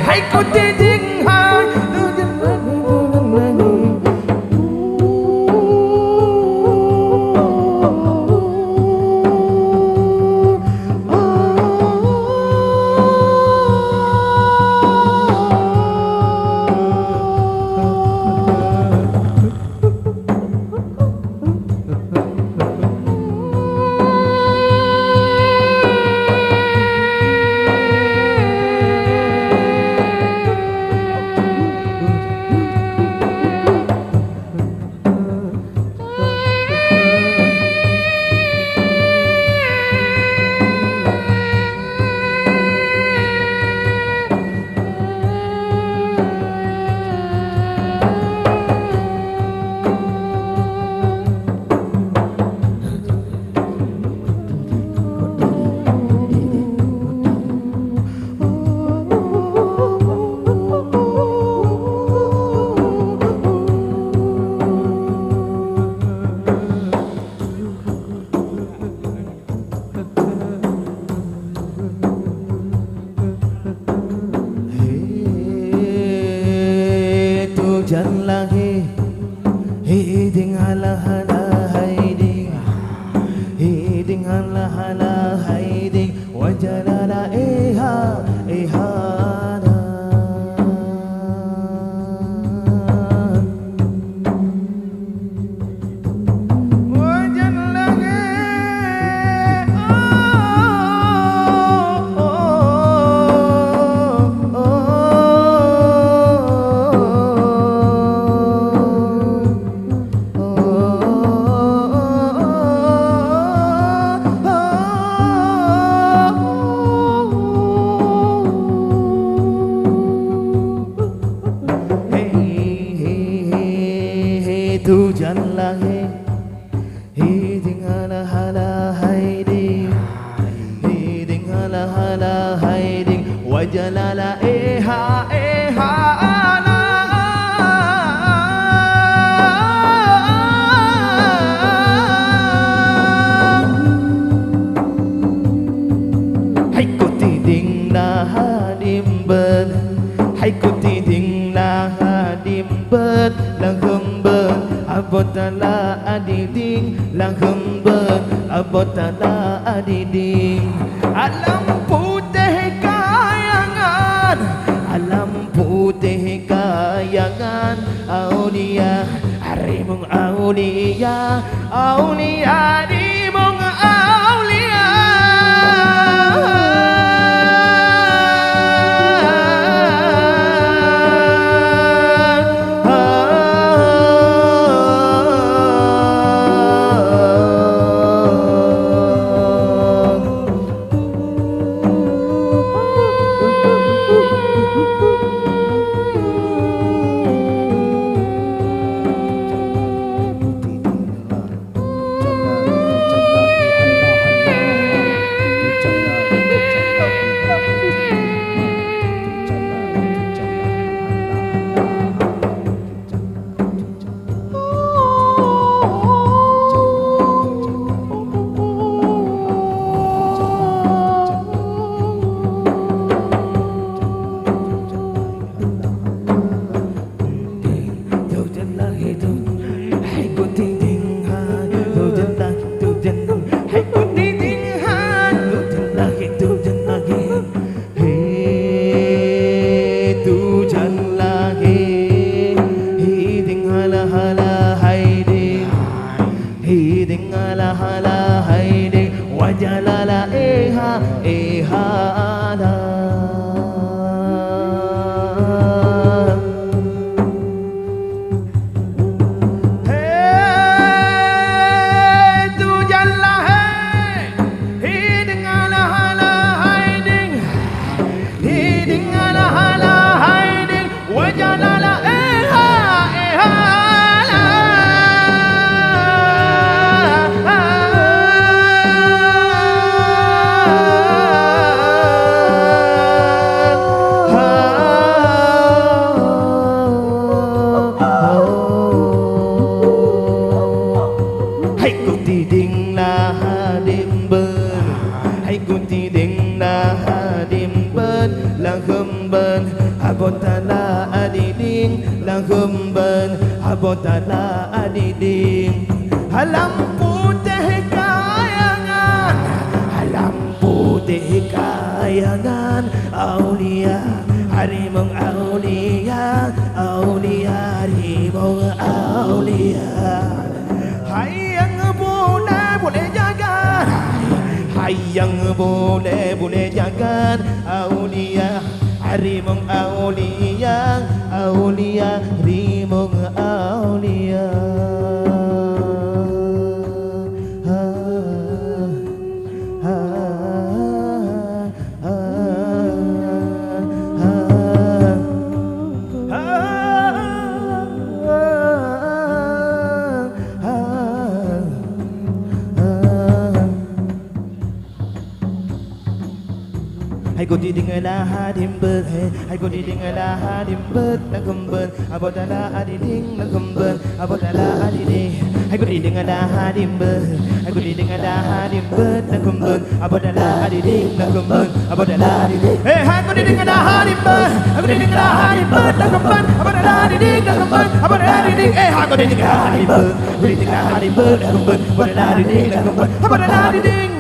hãy có tin tiếng hai. Jangan lagi hiding ala hala hiding hiding ala hala hiding wajalala eha ehana wajan lagi tu jangan lagi hiding ala hala hiding hiding ala hala hiding wajalala eha eha ana hãy có tin đinh na hadim bên hãy có tin đinh na hadim bên là không bên abotala adiding lang hembet abotala adiding alam putih kayangan alam putih kayangan aulia harimung aulia aulia dimung aulia hiding ala hala hiding wajalala eha eha ana abotala adiding langumben abotala adiding halam putih kayangan halam putih kayangan aulia harimau aulia aulia harimau aulia hai yang boleh jaga hai yang boleh jaga aulia harimau aulia aulia harimau aulia Hai cô đi dengan lah hadim ber hai cô đi dengan lah hadim ber nak kemben abotala adiding nak kemben abotala adiding hai cô đi dengan lah hadim ber hai cô đi dengan lah hadim ber nak kemben abotala adiding nak kemben abotala adiding hai cô đi dengan lah hadim ber hai cô đi dengan lah hadim ber nak kemben abotala adiding nak kemben abotala adiding hai cô đi dengan lah hadim ber cô đi dengan lah hadim ber nak kemben abotala adiding nak kemben abotala adiding